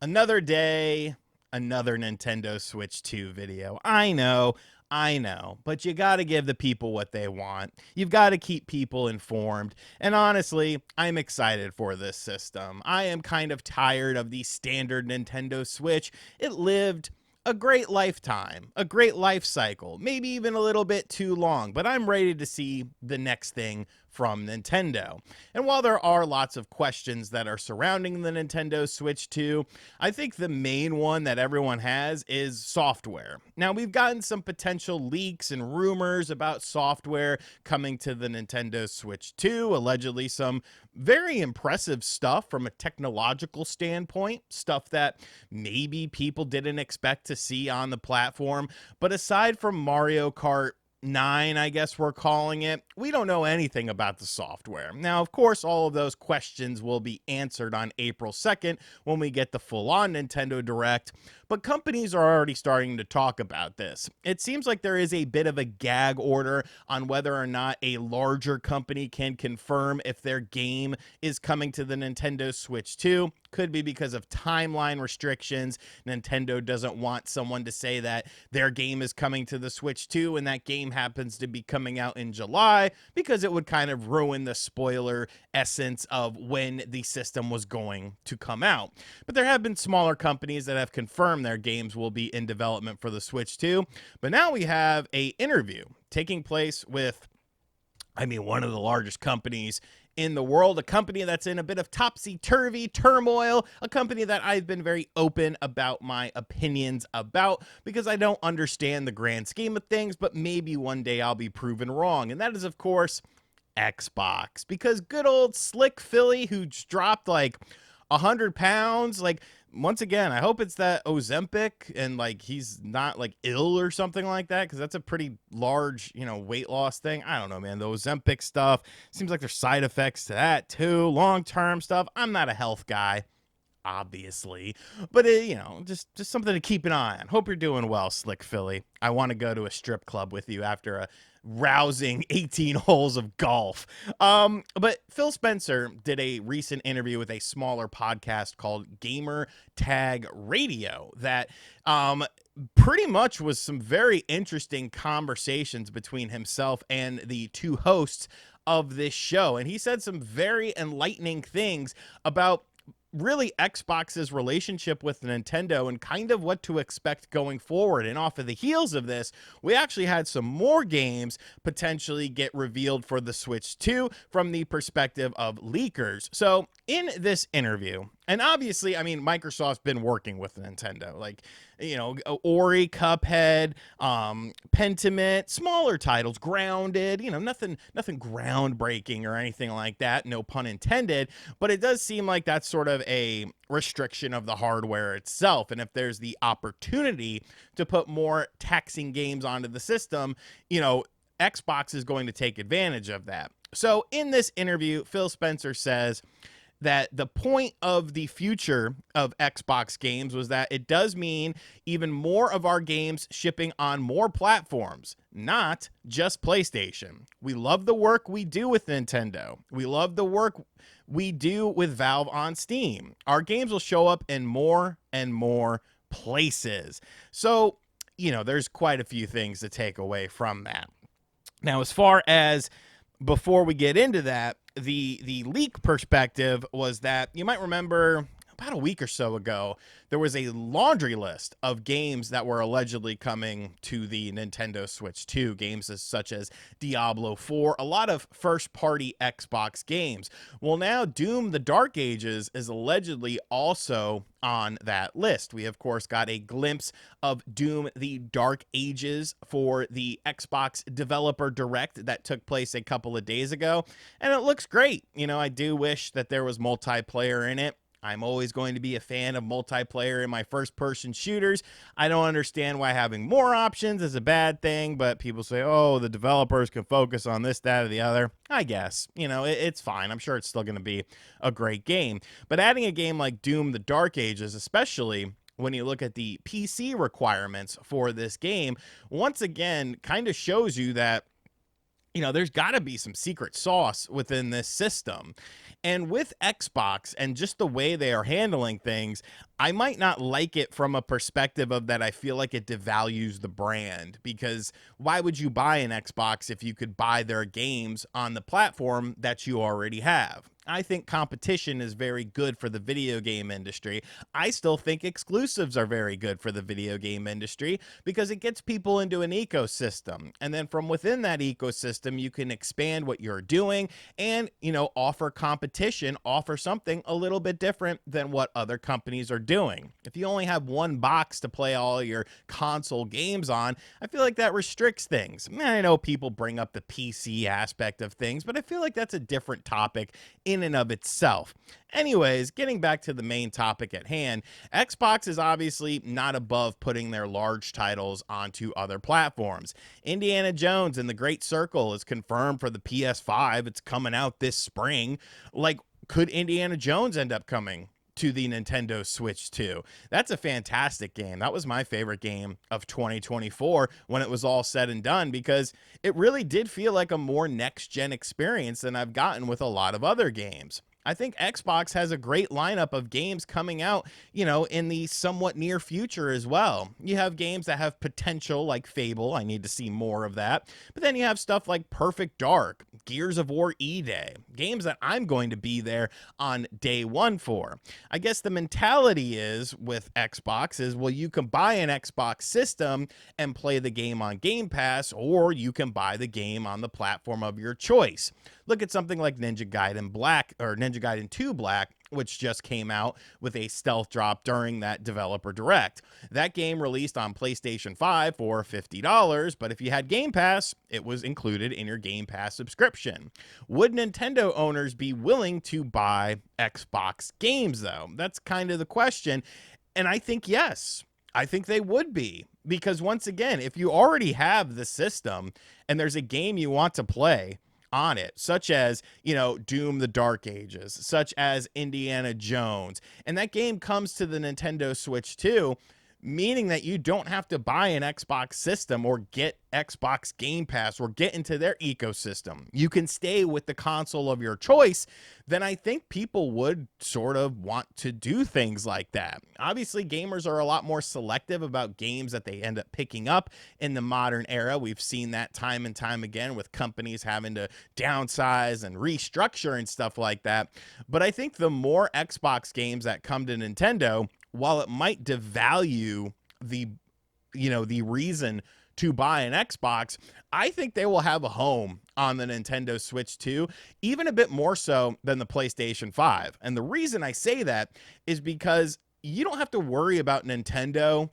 Another day, another Nintendo Switch 2 video. I know, but you got to give the people what they want. You've got to keep people informed. And honestly, I'm excited for this system. I am kind of tired of the standard Nintendo Switch. It lived a great lifetime, a great life cycle, maybe even a little bit too long, but I'm ready to see the next thing from Nintendo. And while there are lots of questions that are surrounding the Nintendo Switch 2, I think the main one that everyone has is software. Now, we've gotten some potential leaks and rumors about software coming to the Nintendo Switch 2, allegedly some very impressive stuff from a technological standpoint, stuff that maybe people didn't expect to see on the platform. But aside from Mario Kart 9, I guess we're calling it, we don't know anything about the software. Now, of course, all of those questions will be answered on April 2nd when we get the full on Nintendo Direct, but companies are already starting to talk about this. It seems like there is a bit of a gag order on whether or not a larger company can confirm if their game is coming to the Nintendo Switch 2. Could be because of timeline restrictions. Nintendo doesn't want someone to say that their game is coming to the Switch 2 and that game happens to be coming out in July, because it would kind of ruin the spoiler essence of when the system was going to come out. But there have been smaller companies that have confirmed their games will be in development for the Switch 2. But now we have a interview taking place with, one of the largest companies in the world, a company that's in a bit of topsy-turvy turmoil, a company that I've been very open about my opinions about because I don't understand the grand scheme of things, but maybe one day I'll be proven wrong. And that is, of course, Xbox. Because good old Slick Philly, who dropped like 100 pounds, like, once again, I hope it's that Ozempic and like he's not like ill or something like that, because that's a pretty large, weight loss thing. I don't know, man. The Ozempic stuff seems like there's side effects to that too. Long term stuff. I'm not a health guy, obviously, but just something to keep an eye on. Hope you're doing well, Slick Philly. I want to go to a strip club with you after a rousing 18 holes of golf. But Phil Spencer did a recent interview with a smaller podcast called Gamer Tag Radio that pretty much was some very interesting conversations between himself and the two hosts of this show. And he said some very enlightening things about really Xbox's relationship with Nintendo and kind of what to expect going forward. And off of the heels of this, we actually had some more games potentially get revealed for the Switch 2 from the perspective of leakers. So in this interview, and obviously, Microsoft's been working with Nintendo, like, Ori, Cuphead, Pentiment, smaller titles, Grounded, nothing groundbreaking or anything like that, no pun intended, but it does seem like that's sort of a restriction of the hardware itself. And if there's the opportunity to put more taxing games onto the system, Xbox is going to take advantage of that. So in this interview, Phil Spencer says that the point of the future of Xbox games was that it does mean even more of our games shipping on more platforms, not just PlayStation. We love the work we do with Nintendo. We love the work we do with Valve on Steam. Our games will show up in more and more places. So, there's quite a few things to take away from that. Now, as far as before we get into that, the leak perspective was that you might remember about a week or so ago, there was a laundry list of games that were allegedly coming to the Nintendo Switch 2, games such as Diablo 4, a lot of first-party Xbox games. Well, now Doom: The Dark Ages is allegedly also on that list. We, of course, got a glimpse of Doom: The Dark Ages for the Xbox Developer Direct that took place a couple of days ago, and it looks great. I do wish that there was multiplayer in it. I'm always going to be a fan of multiplayer in my first-person shooters. I don't understand why having more options is a bad thing, but people say, oh, the developers can focus on this, that, or the other. I guess, it's fine. I'm sure it's still going to be a great game. But adding a game like Doom: The Dark Ages, especially when you look at the PC requirements for this game, once again, kind of shows you that there's got to be some secret sauce within this system. And with Xbox and just the way they are handling things, I might not like it from a perspective of that I feel like it devalues the brand, because why would you buy an Xbox if you could buy their games on the platform that you already have? I think competition is very good for the video game industry. I still think exclusives are very good for the video game industry because it gets people into an ecosystem. And then from within that ecosystem, you can expand what you're doing and, offer competition, offer something a little bit different than what other companies are doing. If you only have one box to play all your console games on, I feel like that restricts things. I know people bring up the PC aspect of things, but I feel like that's a different topic in and of itself. Anyways, getting back to the main topic at hand, Xbox is obviously not above putting their large titles onto other platforms. Indiana Jones and the Great Circle is confirmed for the PS5. It's coming out this spring. Like, could Indiana Jones end up coming to the Nintendo Switch 2? That's a fantastic game. That was my favorite game of 2024 when it was all said and done, because it really did feel like a more next-gen experience than I've gotten with a lot of other games. I think Xbox has a great lineup of games coming out, in the somewhat near future as well. You have games that have potential like Fable. I need to see more of that. But then you have stuff like Perfect Dark, Gears of War E-Day, games that I'm going to be there on day one for. I guess the mentality is with Xbox is, well, you can buy an Xbox system and play the game on Game Pass, or you can buy the game on the platform of your choice. Look at something like Ninja Gaiden Black, or Ninja Gaiden 2 Black, which just came out with a stealth drop during that developer direct. That game released on PlayStation 5 for $50, but if you had Game Pass, it was included in your Game Pass subscription. Would Nintendo owners be willing to buy Xbox games, though? That's kind of the question, and I think yes. I think they would be, because once again, if you already have the system and there's a game you want to play on it, such as, Doom the Dark Ages, such as Indiana Jones, and that game comes to the Nintendo Switch 2, meaning that you don't have to buy an Xbox system or get Xbox Game Pass or get into their ecosystem. You can stay with the console of your choice. Then I think people would sort of want to do things like that. Obviously, gamers are a lot more selective about games that they end up picking up in the modern era. We've seen that time and time again with companies having to downsize and restructure and stuff like that. But I think the more Xbox games that come to Nintendo, while it might devalue the reason to buy an Xbox, I think they will have a home on the Nintendo Switch 2, even a bit more so than the PlayStation 5. And the reason I say that is because you don't have to worry about Nintendo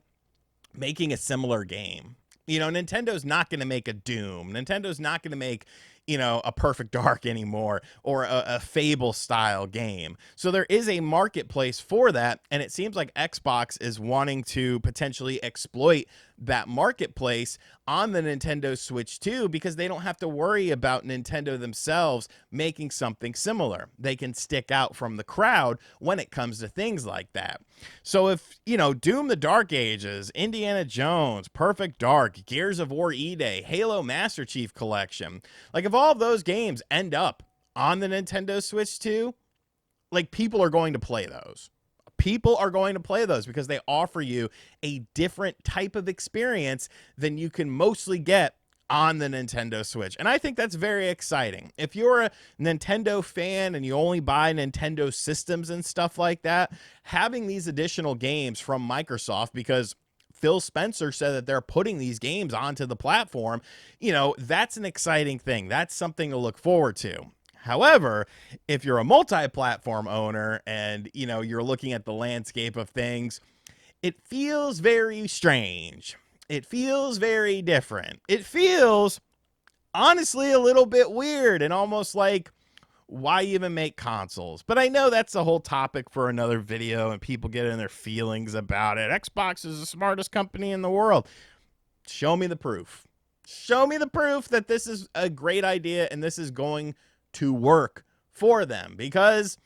making a similar game. Nintendo's not going to make a Doom. Nintendo's not going to make, a Perfect Dark anymore, or a Fable style game. So there is a marketplace for that. And it seems like Xbox is wanting to potentially exploit that marketplace on the Nintendo Switch 2, because they don't have to worry about Nintendo themselves making something similar. They can stick out from the crowd when it comes to things like that. So if, Doom the Dark Ages, Indiana Jones, Perfect Dark, Gears of War E-Day, Halo Master Chief Collection, like if all of those games end up on the Nintendo Switch 2, like people are going to play those. People are going to play those because they offer you a different type of experience than you can mostly get on the Nintendo Switch. And I think that's very exciting. If you're a Nintendo fan and you only buy Nintendo systems and stuff like that, having these additional games from Microsoft, because Phil Spencer said that they're putting these games onto the platform, that's an exciting thing. That's something to look forward to. However, if you're a multi-platform owner and, you're looking at the landscape of things, it feels very strange. It feels very different. It feels, honestly, a little bit weird and almost like, why even make consoles? But I know that's a whole topic for another video and people get in their feelings about it. Xbox is the smartest company in the world. Show me the proof. Show me the proof that this is a great idea and this is going to work for them, because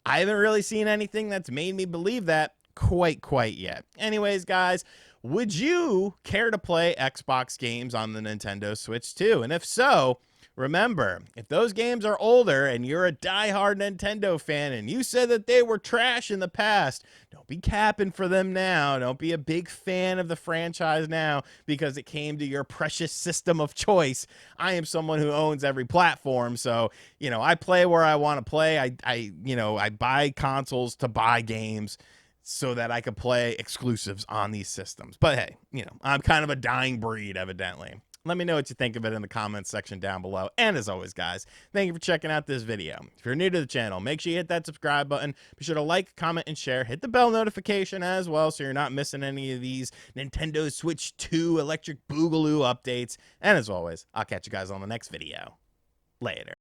I haven't really seen anything that's made me believe that quite yet. Anyways, guys, would you care to play Xbox games on the Nintendo Switch 2? And if so, Remember, if those games are older and you're a diehard Nintendo fan and you said that they were trash in the past, don't be capping for them now. Don't be a big fan of the franchise now because it came to your precious system of choice. I am someone who owns every platform, so I play where I want to play. I buy consoles to buy games so that I could play exclusives on these systems. But hey, I'm kind of a dying breed, evidently. Let me know what you think of it in the comments section down below. And as always, guys, thank you for checking out this video. If you're new to the channel, make sure you hit that subscribe button. Be sure to like, comment, and share. Hit the bell notification as well so you're not missing any of these Nintendo Switch 2 Electric Boogaloo updates. And as always, I'll catch you guys on the next video. Later.